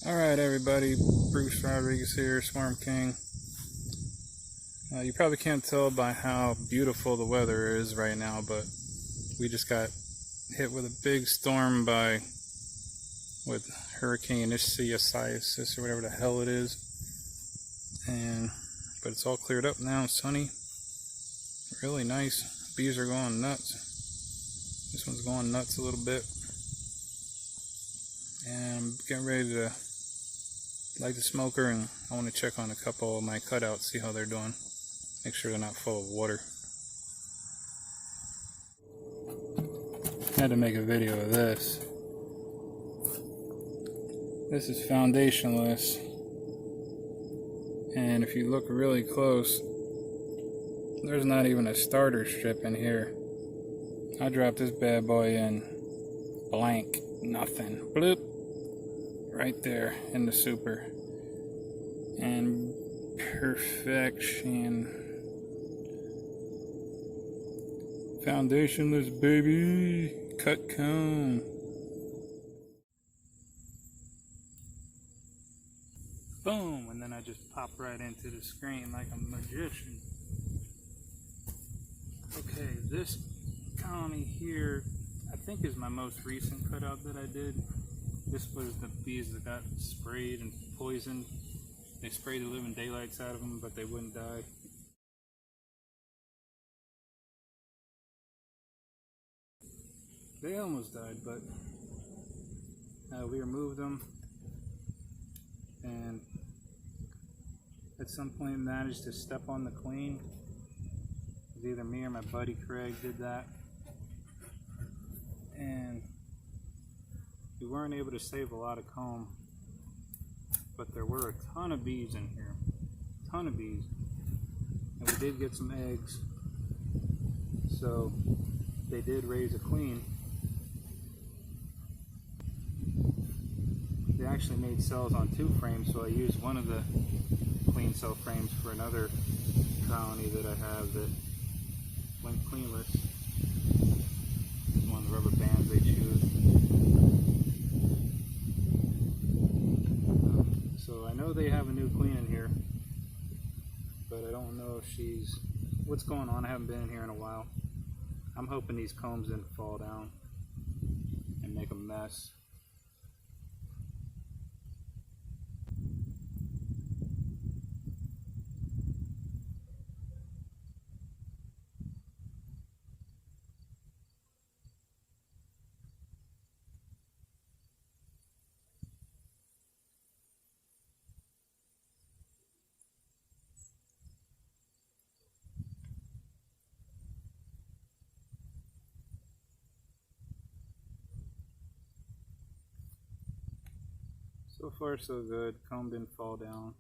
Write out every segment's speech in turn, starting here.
Alright everybody, Bruce Rodriguez here, Swarm King. You probably can't tell by how beautiful the weather is right now, but we just got hit with a big storm with Hurricane Isaias or whatever the hell it is. But it's all cleared up now, sunny, really nice. Bees are going nuts. This one's going nuts a little bit. And I'm getting ready to light the smoker, and I want to check on a couple of my cutouts, see how they're doing. Make sure they're not full of water. I had to make a video of this. This is foundationless, and if you look really close, there's not even a starter strip in here. I dropped this bad boy in blank, nothing, bloop, right there in the super, and perfection. Foundationless, baby. Cut cone. Boom, and then I just pop right into the screen like a magician. Okay, this colony here, I think is my most recent cutout that I did. This was the bees that got sprayed and poisoned. They sprayed the living daylights out of them, but they wouldn't die. They almost died, but we removed them, and at some point managed to step on the queen. It was either me or my buddy Craig did that, and we weren't able to save a lot of comb, but there were a ton of bees in here, and we did get some eggs, so they did raise a queen. They actually made cells on 2 frames, so I used one of the queen cell frames for another colony that I have that went queenless. This is one of the rubber bands they choose. So I know they have a new queen in here, but I don't know if she's... What's going on? I haven't been in here in a while. I'm hoping these combs didn't fall down and make a mess. So far so good, comb didn't fall down.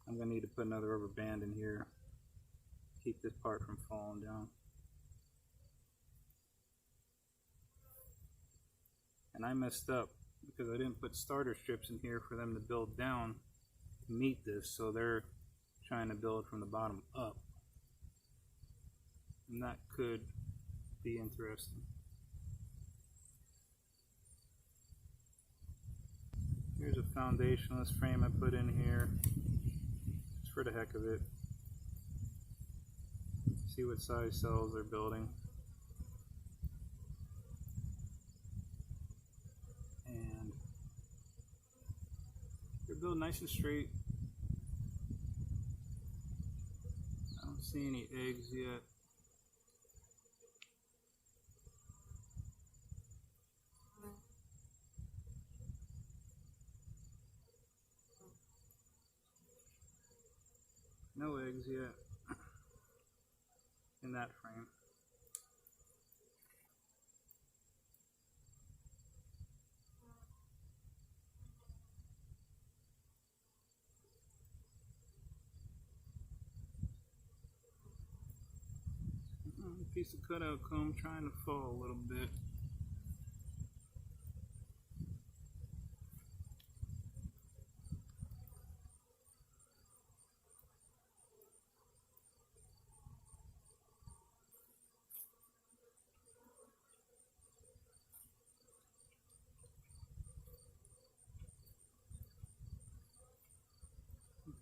I'm going to need to put another rubber band in here to keep this part from falling down. And I messed up because I didn't put starter strips in here for them to build down to meet this, so they're trying to build from the bottom up. And that could be interesting. Here's a foundationless frame I put in here, just for the heck of it. See what size cells they're building. And they're built nice and straight. I don't see any eggs yet. No eggs yet in that frame. A piece of cutout comb trying to fall a little bit.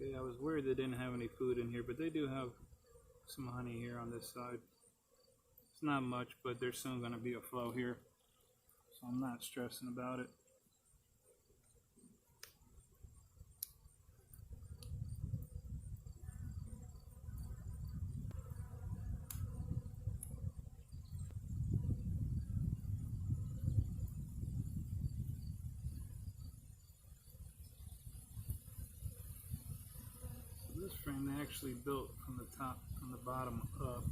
Okay, I was worried they didn't have any food in here, but they do have some honey here on this side. It's not much, but there's soon going to be a flow here, so I'm not stressing about it. This frame they actually built from the top, from the bottom up,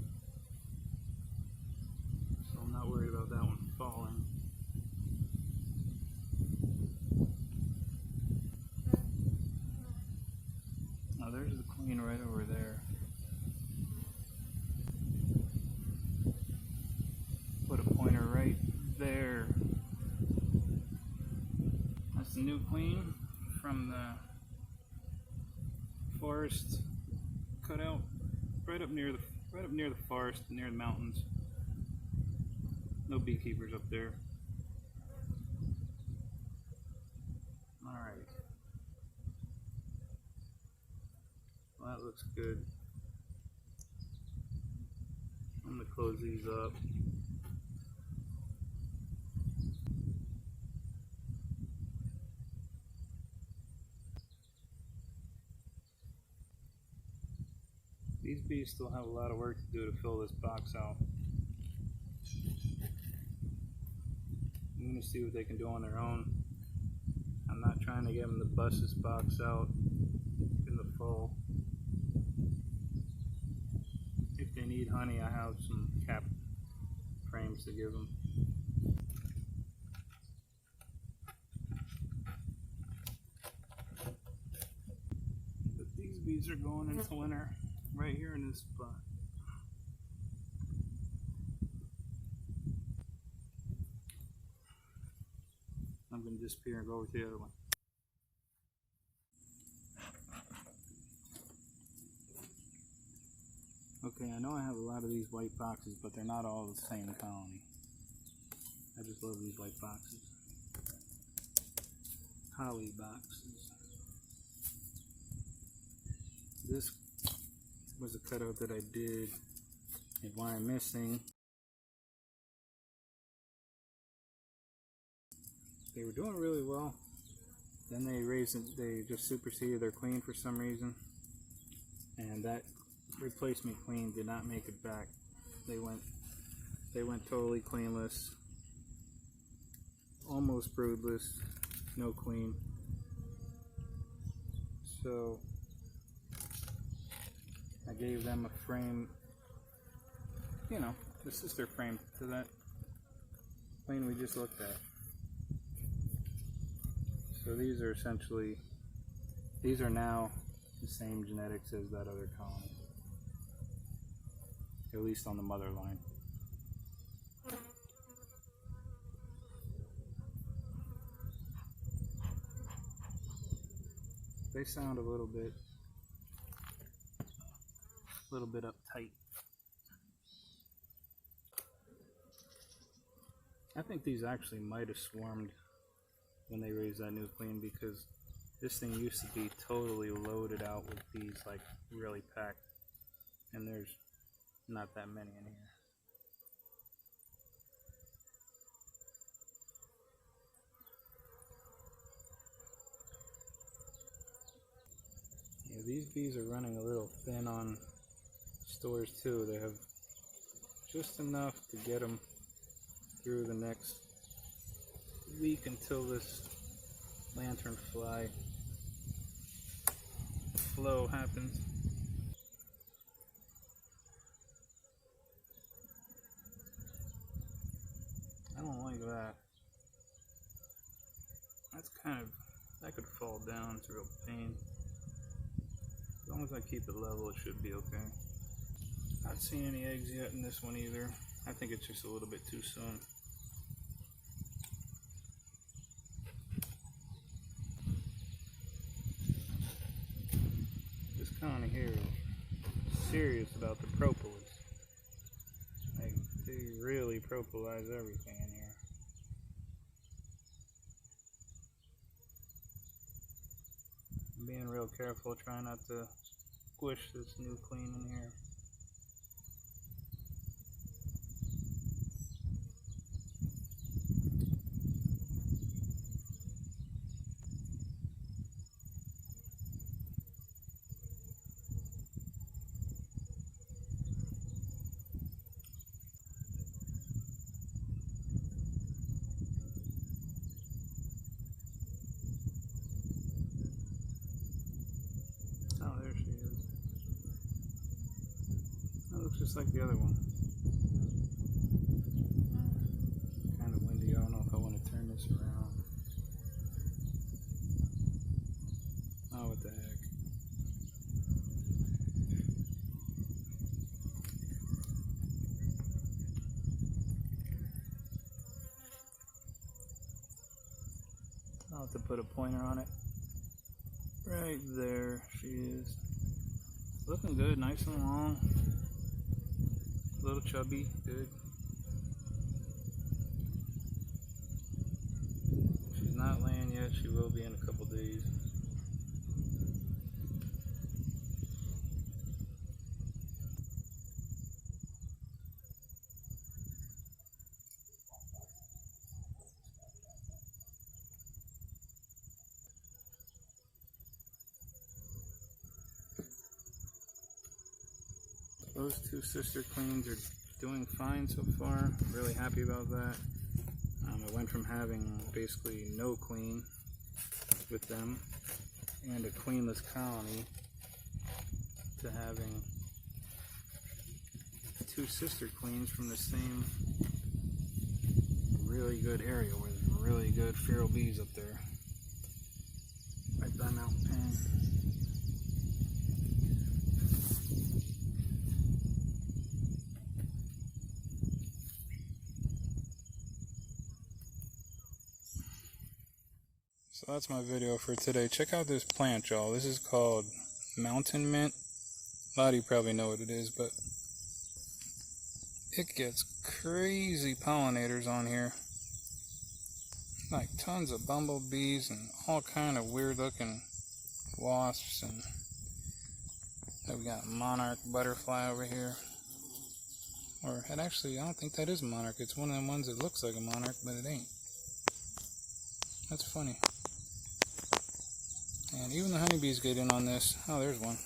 so I'm not worried about that one falling. Now there's the queen right over there. Put a pointer right there. That's the new queen from the forest cutout, right up near the forest, near the mountains. No beekeepers up there. All right. Well, that looks good. I'm gonna close these up. These bees still have a lot of work to do to fill this box out. I'm going to see what they can do on their own. I'm not trying to get them to bust this box out in the fall. If they need honey, I have some cap frames to give them. But these bees are going into winter right here in this spot. I'm going to disappear and go over to the other one. Okay, I know I have a lot of these white boxes, but they're not all the same colony. I just love these white boxes. Holly boxes. This was a cutout that I did, and why I'm missing. They were doing really well. Then they just superseded their queen for some reason, and that replacement queen did not make it back. They went totally queenless, almost broodless, no queen. So I gave them a frame, you know, the sister frame to that queen we just looked at. So these are essentially, these are now the same genetics as that other colony, at least on the mother line. They sound a little bit uptight. I think these actually might have swarmed when they raised that new queen, because this thing used to be totally loaded out with bees, like really packed, and there's not that many in here. Yeah, these bees are running a little thin on stores too. They have just enough to get them through the next week until this lanternfly flow happens. I don't like that. That's that could fall down. It's a real pain. As long as I keep it level, it should be okay. Not seeing any eggs yet in this one either. I think it's just a little bit too soon. This colony here is serious about the propolis. Like, they really propolis everything in here. I'm being real careful, try not to squish this new queen in here. Oh, there she is. That looks just like the other one. Kind of windy. I don't know if I want to turn this around. Oh, what the heck. I'll have to put a pointer on it. Right there she is. Looking good, nice and long. A little chubby, good. She's not laying yet, she will be in a couple days. Those two sister queens are doing fine so far. Really happy about that. I went from having basically no queen with them and a queenless colony to having two sister queens from the same really good area where there's really good feral bees up there. Right by Mount Penn. So that's my video for today. Check out this plant, y'all. This is called mountain mint. A lot of you probably know what it is, but it gets crazy pollinators on here. Like tons of bumblebees and all kind of weird looking wasps, and then we got monarch butterfly over here. Or it actually, I don't think that is a monarch. It's one of them ones that looks like a monarch, but it ain't. That's funny. And even the honeybees get in on this. Oh, there's one.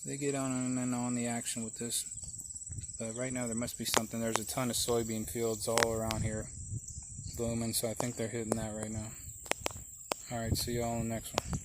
They get on the action with this. But right now there must be something. There's a ton of soybean fields all around here blooming, so I think they're hitting that right now. Alright, see y'all in the next one.